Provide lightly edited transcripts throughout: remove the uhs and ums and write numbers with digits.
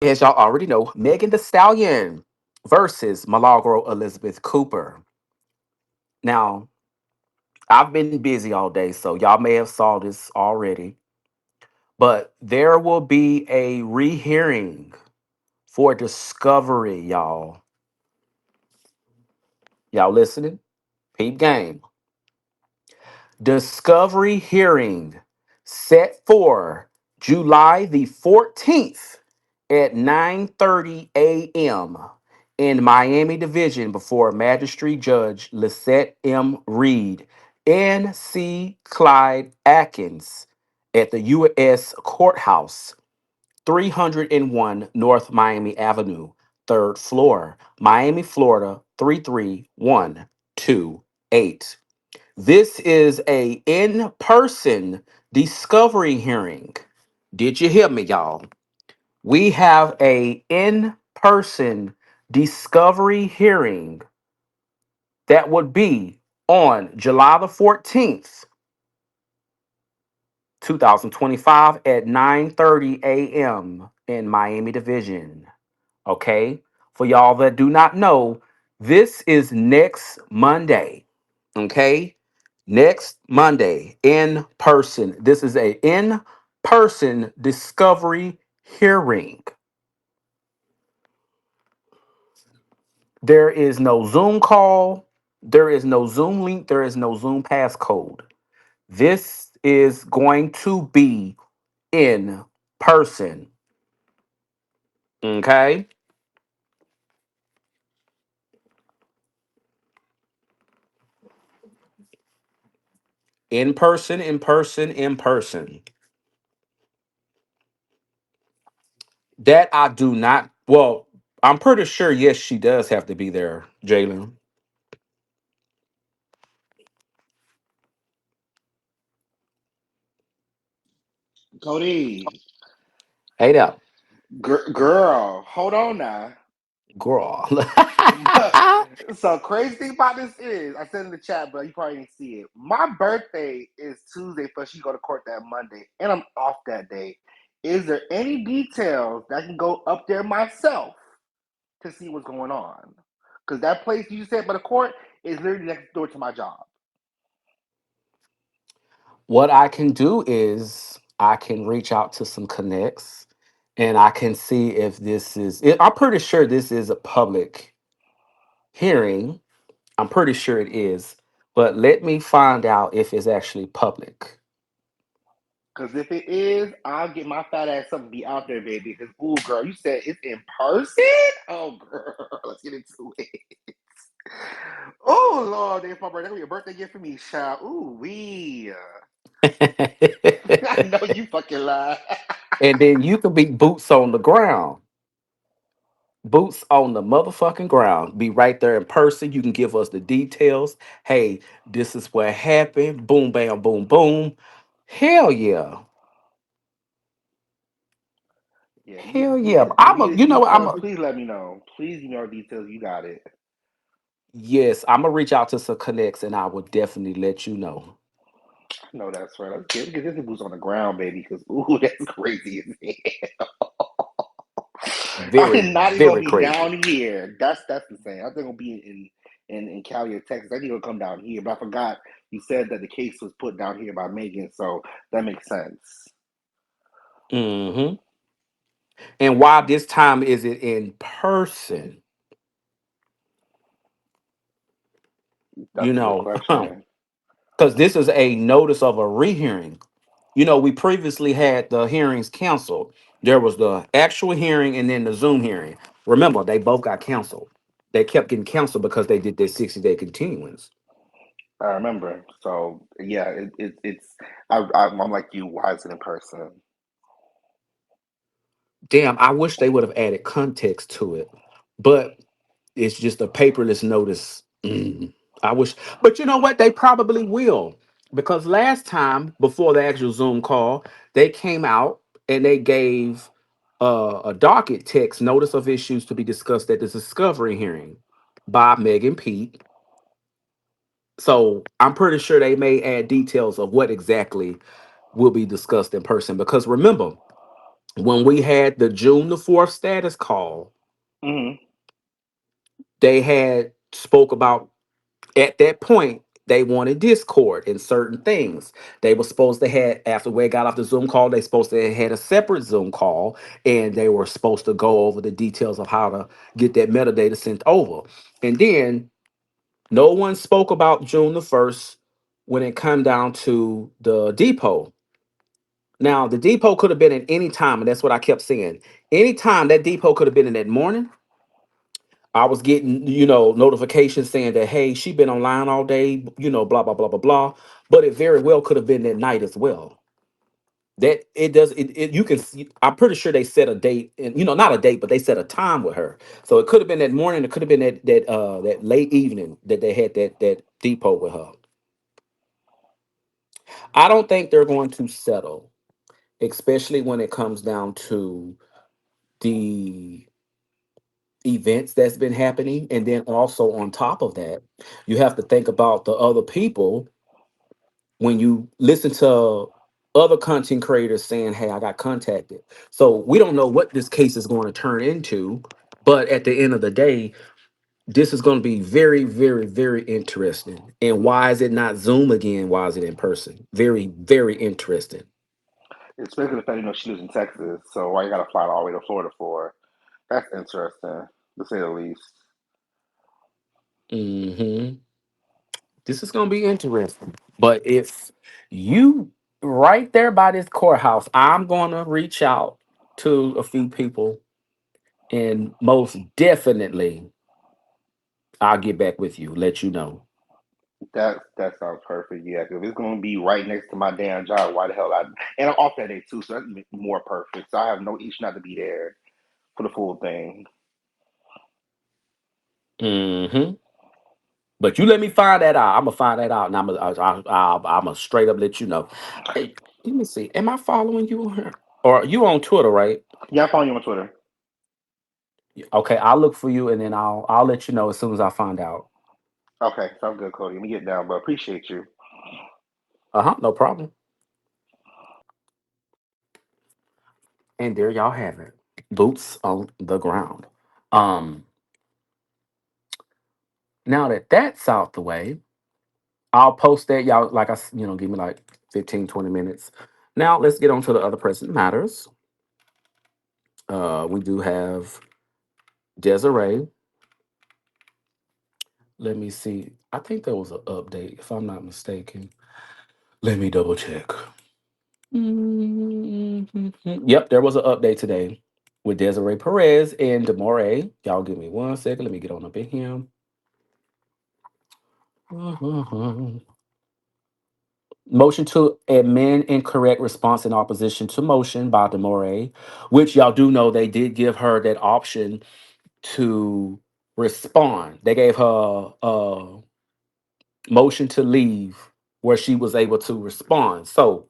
As y'all already know, Megan the Stallion versus Milagro Elizabeth Cooper. Now, I've been busy all day, so y'all may have saw this already, but there will be a rehearing for Discovery, y'all. Y'all listening? Peep game. Discovery hearing set for July the 14th at 9:30 a.m. in Miami Division before Magistrate Judge Lisette M. Reed and C. Clyde Atkins at the U.S. Courthouse, 301 North Miami Avenue, third floor, Miami, Florida, 33128. This is a in-person discovery hearing. Did you hear me, y'all? We have a in-person discovery hearing that would be on July the 14th, 2025 at 9:30 a.m. in Miami Division. Okay? For y'all that do not know, this is next Monday. Okay? Next Monday in person. This is a in person discovery hearing. There is no Zoom call, there is no Zoom link, there is no Zoom passcode. This is going to be in person. Okay? In person, in person, in person. That I do not, well, I'm pretty sure, yes, she does have to be there, Jalen. Cody, Hey there, girl, hold on now. girl. So crazy thing about this is, I said in the chat, but you probably didn't see it. My birthday is Tuesday, but she go to court that Monday, and I'm off that day. Is there any details that I can go up there myself to see what's going on? Because that place you said by the court is literally next door to my job. What I can do is I can reach out to some connects and I can see if I'm pretty sure this is a public hearing. I'm pretty sure it is. But let me find out if it's actually public. Because if it is, I'll get my fat ass up and be out there, baby. Because, ooh, girl, you said it's in person? Oh, girl, let's get into it. Oh, Lord, it's my birthday. That'll be a birthday gift for me, child. Ooh, we. I know you fucking lie. And then you can be boots on the ground. Boots on the motherfucking ground. Be right there in person. You can give us the details. Hey, this is what happened. Boom, bam, boom, boom. Hell yeah. Yeah, if you get Hell the yeah. details, if I'm you a, get you the know, what, details, please let me know. Please give me all the details. You got it. yes, I'm gonna reach out to some connects and I will definitely let you know. No, that's right. Let's get this boots on the ground, baby. Because ooh, that's crazy as hell. Very, I'm not even gonna very be crazy. down here. That's insane. I think I'm gonna be in Cali or Texas. I think it'll come down here, but I forgot you said that the case was put down here by Megan, so that makes sense. Hmm. And why this time is it in person? You That's a good know, question. because this is a notice of a rehearing. You know, we previously had the hearings canceled. There was the actual hearing and then the Zoom hearing. Remember, they both got canceled. They kept getting canceled because they did their 60-day continuance. I remember. So yeah, it's I'm like you. Why is it in person? Damn, I wish they would have added context to it. But it's just a paperless notice. I wish, but you know what? They probably will because last time before the actual Zoom call, they came out and they gave a docket text notice of issues to be discussed at the discovery hearing by Megan Pete. So I'm pretty sure they may add details of what exactly will be discussed in person because remember, When we had the June the 4th status call, Mm-hmm. they had spoke about at that point they wanted discord in certain things. They were supposed to had after we got off the Zoom call, they supposed to had a separate Zoom call, and they were supposed to go over the details of how to get that metadata sent over. And then no one spoke about June the 1st when it come down to the depot. Now the depot could have been at any time, and that's what I kept saying. Anytime that depot could have been in that morning, I was getting, notifications saying that, hey, she been online all day, blah, blah, blah, blah, blah. But it very well could have been that night as well. That it does it you can see, I'm pretty sure they set a date and not a date, but they set a time with her. So it could have been that morning, it could have been that late evening that they had that depot with her. I don't think they're going to settle, especially when it comes down to the events that's been happening. And then also on top of that, you have to think about the other people when you listen to other content creators saying, hey, I got contacted. So we don't know what this case is going to turn into. But at the end of the day, this is going to be very, very, very interesting. And why is it not Zoom again? Why is it in person? Very, very interesting. Especially the fact she lives in Texas, so why you gotta fly all the way to Florida for? That's interesting, to say the least. Hmm. This is going to be interesting. But if you right there by this courthouse, I'm going to reach out to a few people and most definitely I'll get back with you, let you know. That sounds perfect. Yeah, 'cause if it's gonna be right next to my damn job, why the hell I? And I'm off that day too, so that's even more perfect. So I have no issue not to be there for the full thing. Hmm. But you let me find that out. I'm gonna find that out, and I'm gonna straight up let you know. Hey, let me see. Am I following you on here? Or you on Twitter, right? Yeah, I'm following you on Twitter. Okay, I'll look for you, and then I'll let you know as soon as I find out. Okay, sounds good, Cody. Let me get down, but appreciate you. Uh huh. No problem. And there y'all have it. Boots on the ground. Um. Now that that's out the way, I'll post that. Y'all, like give me like 15, 20 minutes. Now let's get on to the other present matters. We do have Desiree. Let me see. I think there was an update, if I'm not mistaken. Let me double check. Mhm. Yep, there was an update today with Desiree Perez and Demore. Y'all give me 1 second. Let me get on up in here. Mhm. Motion to amend incorrect response in opposition to motion by Demore, which y'all do know they did give her that option to respond. They gave her motion to leave where she was able to respond. So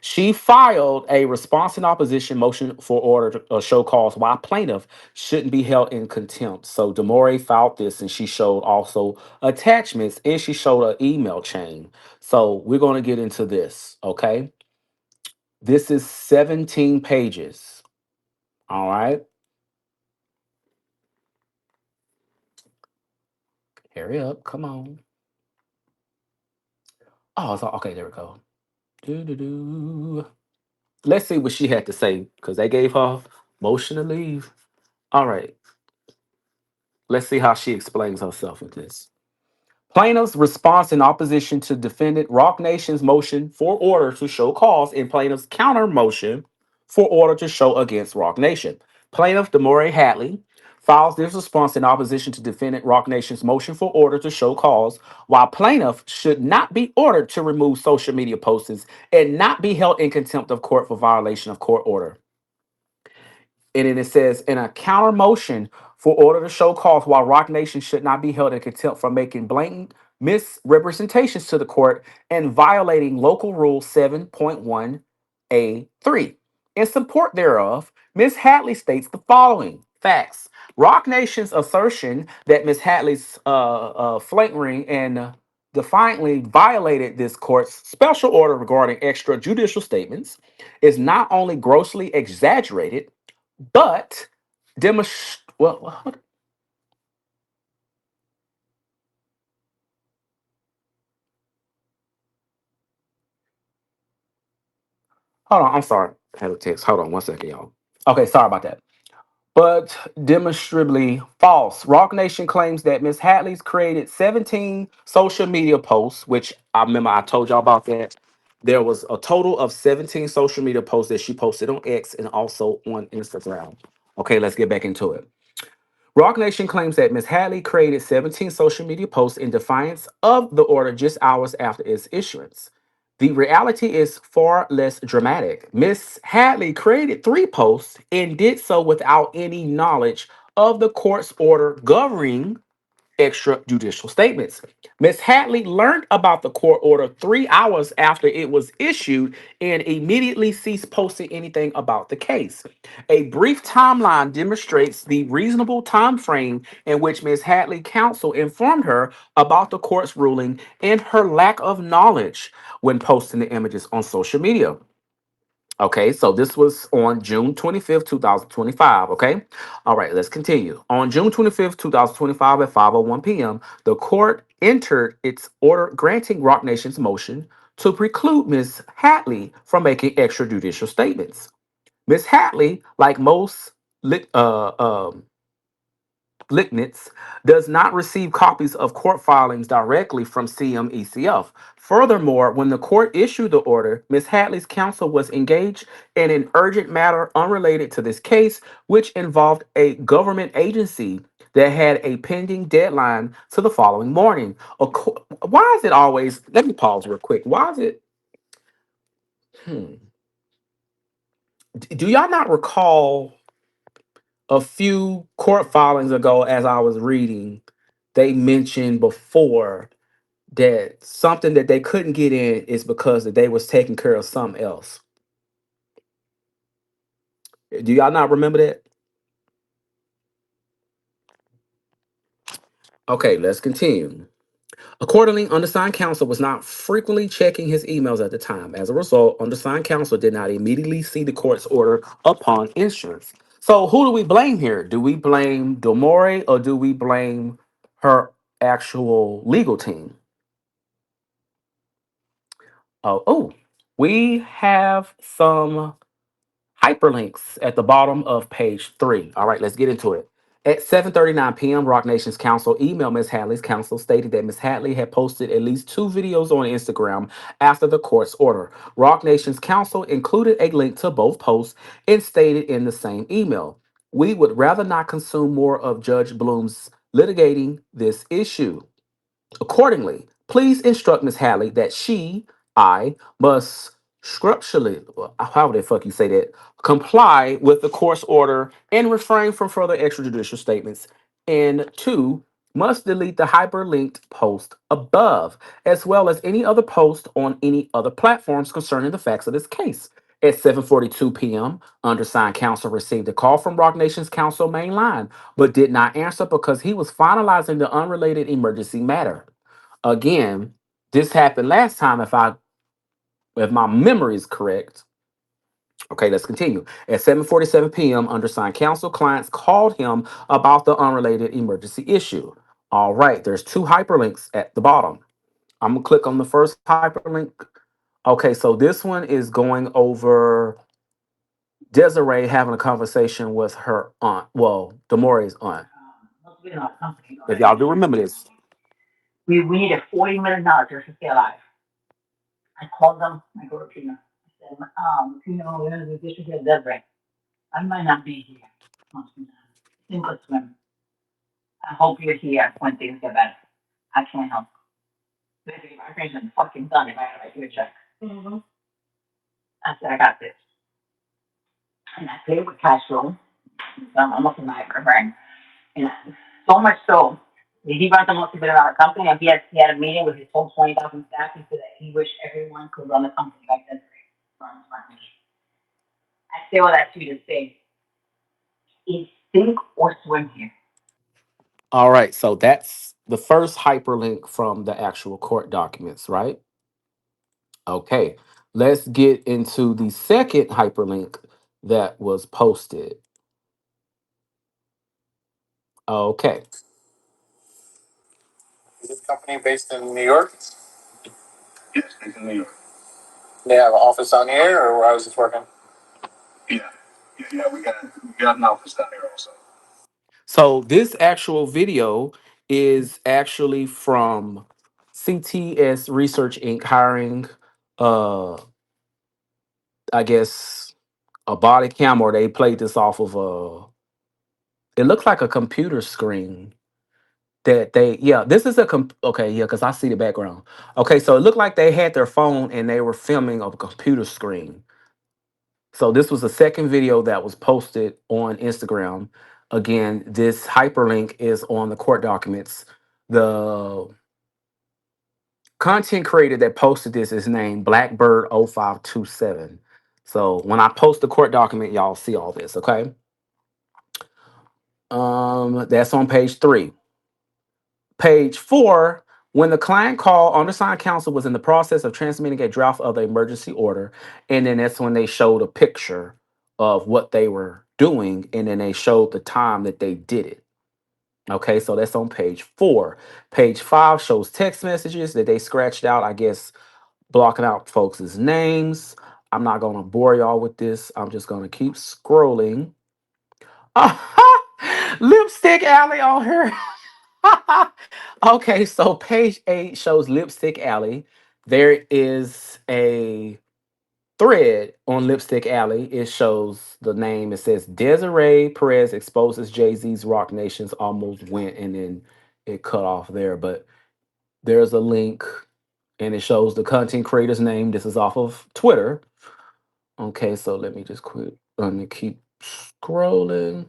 she filed a response in opposition motion for order to show cause why plaintiff shouldn't be held in contempt. So Demore filed this and she showed also attachments and she showed an email chain. So we're going to get into this. Okay. This is 17 pages. All right. Hurry up. Come on. Oh, okay. There we go. Doo-doo-doo. Let's see what she had to say because they gave her motion to leave. All right, let's see how she explains herself with this. Plaintiff's response in opposition to defendant Rock Nation's motion for order to show cause and plaintiff's counter motion for order to show against Rock Nation. Plaintiff Demore Hatley files this response in opposition to defendant Rock Nation's motion for order to show cause, while plaintiff should not be ordered to remove social media postings and not be held in contempt of court for violation of court order. And then it says in a counter motion for order to show cause while Rock Nation should not be held in contempt for making blatant misrepresentations to the court and violating local rule 7.1A3. In support thereof, Ms. Hatley states the following facts. Rock Nation's assertion that Ms. Hatley's flankering and defiantly violated this court's special order regarding extrajudicial statements is not only grossly exaggerated, but hold on, I'm sorry. I had a text. Hold on one second, y'all. Okay, sorry about that. But demonstrably false. Rock Nation claims that Miss Hatley's created 17 social media posts, which I remember I told y'all about that. There was a total of 17 social media posts that she posted on X and also on Instagram. Okay, let's get back into it. Rock Nation claims that Ms. Hadley created 17 social media posts in defiance of the order just hours after its issuance. The reality is far less dramatic. Ms. Hadley created 3 posts and did so without any knowledge of the court's order governing extrajudicial statements. Ms. Hadley learned about the court order 3 hours after it was issued and immediately ceased posting anything about the case. A brief timeline demonstrates the reasonable time frame in which Ms. Hadley counsel informed her about the court's ruling and her lack of knowledge when posting the images on social media. Okay, so this was on June 25th, 2025. Okay, all right, let's continue. On June 25th, 2025, at 5:01 p.m., the court entered its order granting Rock Nation's motion to preclude Ms. Hatley from making extrajudicial statements. Ms. Hatley, like most lit, lignits, does not receive copies of court filings directly from CMECF. Furthermore, when the court issued the order, Ms. Hadley's counsel was engaged in an urgent matter unrelated to this case, which involved a government agency that had a pending deadline to the following morning. Why is it always, let me pause real quick. Why is it, hmm, do y'all not recall a few court filings ago as I was reading, they mentioned before that something that they couldn't get in is because that they was taking care of something else. Do y'all not remember that? Okay, let's continue. Accordingly, undersigned counsel was not frequently checking his emails at the time. As a result, undersigned counsel did not immediately see the court's order upon issuance. So who do we blame here? Do we blame Domore or do we blame her actual legal team? Oh, we have some hyperlinks at the bottom of page 3. All right, let's get into it. At 7:39 p.m., Rock Nation's counsel emailed Ms. Hadley's counsel stating that Ms. Hadley had posted at least 2 videos on Instagram after the court's order. Rock Nation's counsel included a link to both posts and stated in the same email, "We would rather not consume more of Judge Bloom's litigating this issue. Accordingly, please instruct Miss Hadley that I, must structurally, how the fuck you say that, comply with the court's order and refrain from further extrajudicial statements. And 2, must delete the hyperlinked post above, as well as any other post on any other platforms concerning the facts of this case." At 7:42 p.m., undersigned counsel received a call from Rock Nation's counsel main line, but did not answer because he was finalizing the unrelated emergency matter. Again, this happened last time if my memory is correct. Okay, let's continue. At 7:47 p.m., undersigned counsel clients called him about the unrelated emergency issue. All right, there's 2 hyperlinks at the bottom. I'm gonna click on the first hyperlink. Okay, so this one is going over Desiree having a conversation with her aunt. Well, Demore's aunt. If y'all do remember this. We need a 40-minute notice to stay alive. I called them. I go to Tina. I said, Tina, we're going to do this with Desiree. I might not be here. Sink or swim. I hope you're here when things get better. I can't help. Basically, my friends are fucking done if I have to write you a check. I said, I got this. And I paid with cash flow. I'm looking at my right? And so much so, he runs a multi-billion-dollar company, and he had a meeting with his whole 20,000 staff. He said that he wished everyone could run the company like Desiree runs my company. I say all that to you to say, it's sink or swim here. All right, so that's the first hyperlink from the actual court documents, right? Okay, let's get into the second hyperlink that was posted. Okay, Is this company based in New York? Yes, based in New York. They have an office on here, or where I was just working? Yeah, we got an office down here also. so this actual video is actually from CTS Research Inc. hiring, uh, I guess, a body cam, or they played this off of a. It looks like a computer screen that they. Yeah, this is a okay. Yeah, because I see the background. Okay, so it looked like they had their phone and they were filming a computer screen. So this was the second video that was posted on Instagram. Again, this hyperlink is on the court documents. The content creator that posted this is named Blackbird0527. So when I post the court document, y'all see all this, okay? That's on page 3. Page 4, when the client called, undersigned counsel was in the process of transmitting a draft of the emergency order, and then that's when they showed a picture of what they were doing, and then they showed the time that they did it. Okay, so that's on page 4. Page 5 shows text messages that they scratched out, I guess, blocking out folks' names. I'm not gonna bore y'all with this. I'm just gonna keep scrolling. Lipstick Alley on her. Okay, so page 8 shows Lipstick Alley. There is a thread on Lipstick Alley. It shows the name. It says Desiree Perez exposes Jay-Z's Rock Nations almost went, and then it cut off there. But there's a link and it shows the content creator's name. This is off of Twitter. Okay, so let me just quit. Let me keep scrolling.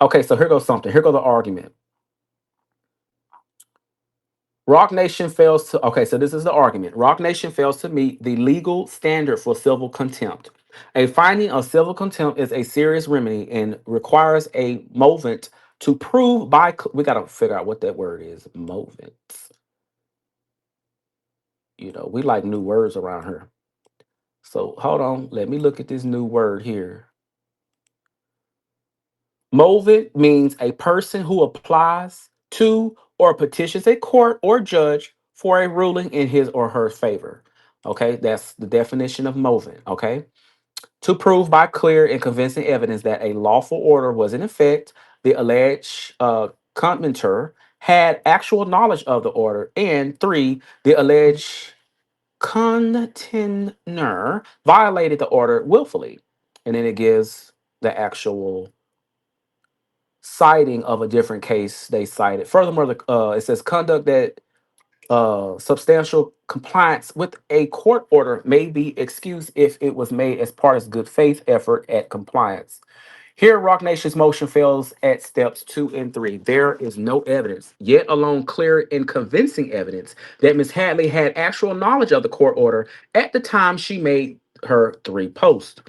Okay, so here goes something. Here goes the argument. Rock Nation fails to. Okay, so this is the argument. Rock Nation fails to meet the legal standard for civil contempt. A finding of civil contempt is a serious remedy and requires a movement to prove by. We got to figure out what that word is. Movement. We like new words around here. So hold on. Let me look at this new word here. Movement means a person who applies to or petitions a court or judge for a ruling in his or her favor. Okay, that's the definition of movement. Okay, to prove by clear and convincing evidence that a lawful order was in effect, the alleged commenter had actual knowledge of the order, and 3, the alleged contender violated the order willfully. And then it gives the actual citing of a different case they cited. Furthermore, it says conduct that substantial compliance with a court order may be excused if it was made as part of good faith effort at compliance. Here, Rock Nation's motion fails at steps 2 and 3. There is no evidence, yet alone clear and convincing evidence, that Ms. Hadley had actual knowledge of the court order at the time she made her 3 posts.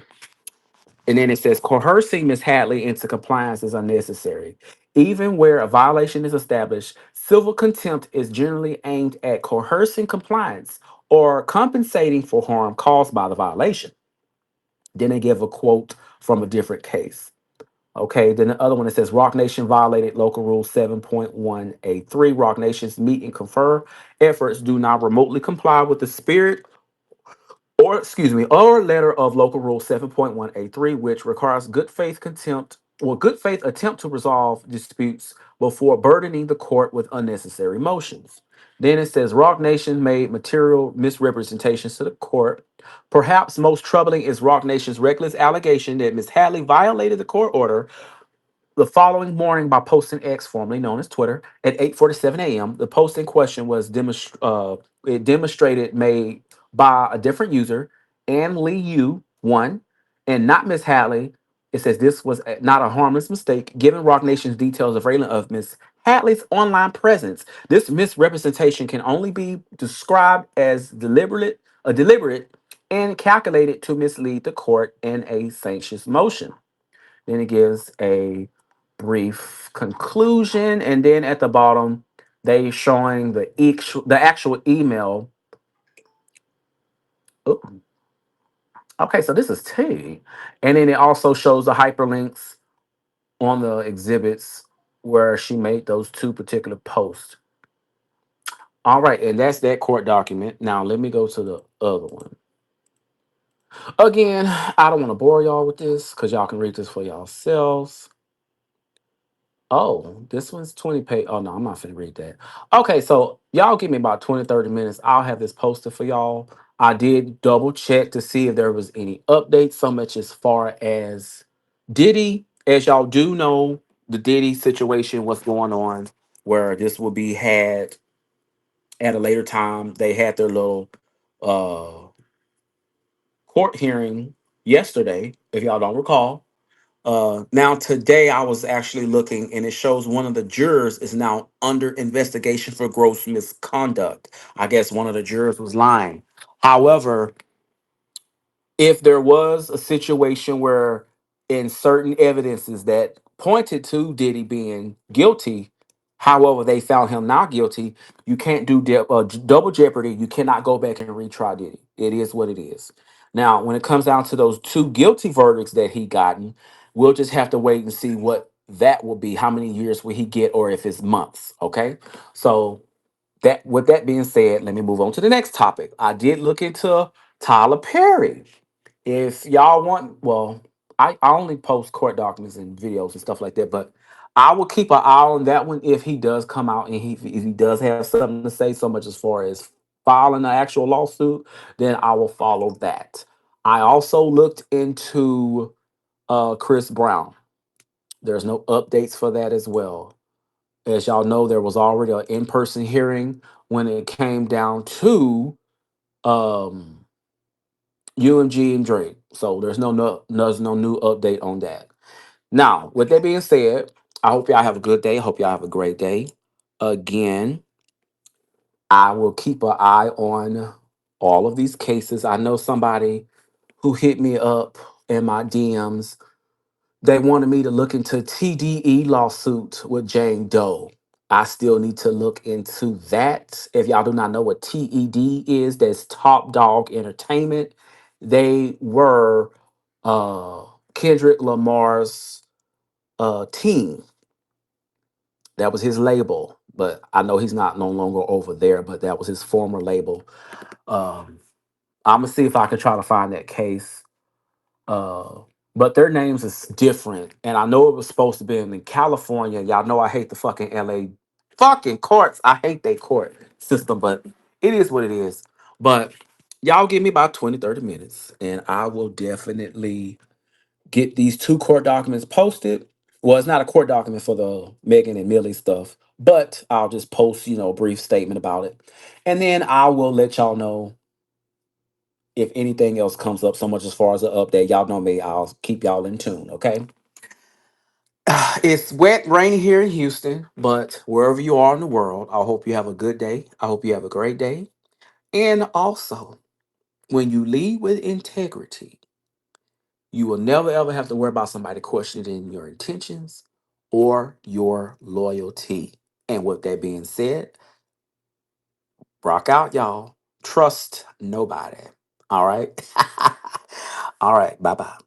And then it says coercing Ms. Hadley into compliance is unnecessary. Even where a violation is established, civil contempt is generally aimed at coercing compliance or compensating for harm caused by the violation. Then they give a quote from a different case. Okay, then the other one, it says Rock Nation violated local rule 7.1A3. Rock Nation's meet and confer efforts do not remotely comply with the spirit or letter of local rule 7.1A3, which requires good faith contempt or good faith attempt to resolve disputes before burdening the court with unnecessary motions. Then it says Rock Nation made material misrepresentations to the court. Perhaps most troubling is Rock Nation's reckless allegation that Ms. Hadley violated the court order the following morning by posting X, formerly known as Twitter, at 8:47 a.m. The post in question was it demonstrated made by a different user, Ann Lee Yu, one, and not Miss Hadley. It says this was not a harmless mistake. Given Rock Nation's details of Miss Hadley's online presence, this misrepresentation can only be described as deliberate and calculated to mislead the court in a sanctious motion. Then it gives a brief conclusion, and then at the bottom, they showing the actual email. Ooh, okay, so this is T, and then it also shows the hyperlinks on the exhibits where she made those two particular posts. All right, and that's that court document. Now let me go to the other one. Again, I don't want to bore y'all with this because y'all can read this for yourselves. Oh, this one's 20 page. Oh, no, I'm not finna read that. Okay, so y'all give me about 20, 30 minutes. I'll have this posted for y'all. I did double check to see if there was any updates, so much as far as Diddy. As y'all do know, the Diddy situation, what's going on, where this will be had at a later time. They had their little uh court hearing yesterday, if y'all don't recall. Now today I was actually looking, and it shows one of the jurors is now under investigation for gross misconduct. I guess one of the jurors was lying. However, if there was a situation where in certain evidences that pointed to Diddy being guilty, however they found him not guilty, you can't do double jeopardy. You cannot go back and retry Diddy. It is what it is. Now, when it comes down to those two guilty verdicts that he gotten, we'll just have to wait and see what that will be. How many years will he get, or if it's months? Okay, so that with that being said, let me move on to the next topic. I did look into Tyler Perry. If y'all want, well, I only post court documents and videos and stuff like that, but I will keep an eye on that one if he does come out and if he does have something to say, so much as far as filing an actual lawsuit, then I will follow that. I also looked into Chris Brown. There's no updates for that as well. As y'all know, there was already an in-person hearing when it came down to um UMG and Drake. So there's no new update on that. Now, with that being said, I hope y'all have a good day. I hope y'all have a great day. Again, I will keep an eye on all of these cases. I know somebody who hit me up in my DMs. They wanted me to look into TDE lawsuit with Jane Doe. I still need to look into that. If y'all do not know what TED is, that's Top Dog Entertainment. They were uh Kendrick Lamar's team. That was his label, but I know he's not no longer over there, but that was his former label. Um I'm gonna see if I can try to find that case. Uh, but their names is different, and I know it was supposed to be in California. Y'all know I hate the fucking LA fucking courts. I hate their court system, but it is what it is. But y'all give me about 20, 30 minutes, and I will definitely get these two court documents posted. Well, it's not a court document for the Megan and Millie stuff, but I'll just post, a brief statement about it. And then I will let y'all know if anything else comes up, so much as far as an update. Y'all know me, I'll keep y'all in tune, okay? It's wet, rainy here in Houston, but wherever you are in the world, I hope you have a good day. I hope you have a great day. And also, when you lead with integrity, you will never ever have to worry about somebody questioning your intentions or your loyalty. And with that being said, rock out, y'all. Trust nobody. All right? All right. Bye bye.